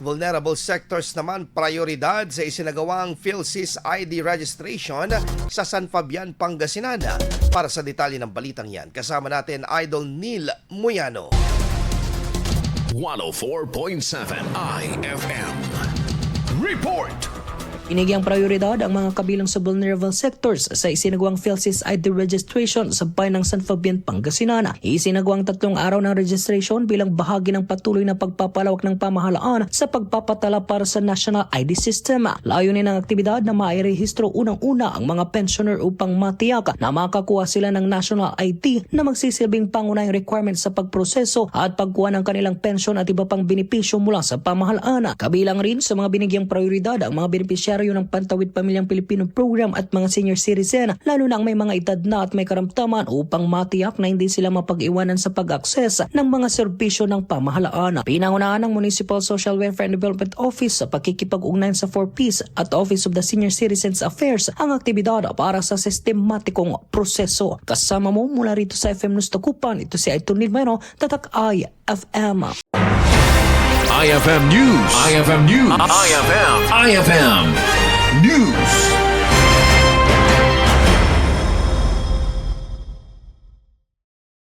Vulnerable sectors naman prioridad sa isinagawang Philsys ID registration sa San Fabian, Pangasinan. Para sa detalye ng balitang yan, kasama natin Idol Neil Muyano. 104.7 IFM Report. Inigyang prioridad ang mga kabilang sa vulnerable sectors sa isinagawang Philsys ID registration sa bayan ng San Fabian, Pangasinan. Isinagawang 3 araw ng registration bilang bahagi ng patuloy na pagpapalawak ng pamahalaan sa pagpapatala para sa National ID System. Layunin ng aktibidad na mairehistro unang-una ang mga pensioner upang matiyak na makakuha sila ng National ID na magsisilbing pangunahing requirement sa pagproseso at pagkuha ng kanilang pensyon at iba pang benepisyo mula sa pamahalaan. Kabilang rin sa mga binigyang prioridad ang mga benepisyaryo ng Pantawid Pamilyang Pilipino Program at mga senior citizen, lalo na ang may mga edad na at may karamdaman upang matiyak na hindi sila mapag-iwanan sa pag-akses ng mga serbisyo ng pamahalaan. Pinangunahan ng Municipal Social Welfare and Development Office sa pakikipag-ugnayan sa 4Ps at Office of the Senior Citizens Affairs ang aktibidad para sa sistematikong proseso. Kasama mo mula rito sa FM News Tagupan, ito si Idol Neil Muyano, Tatak IFM. IFM News. IFM News. IFM.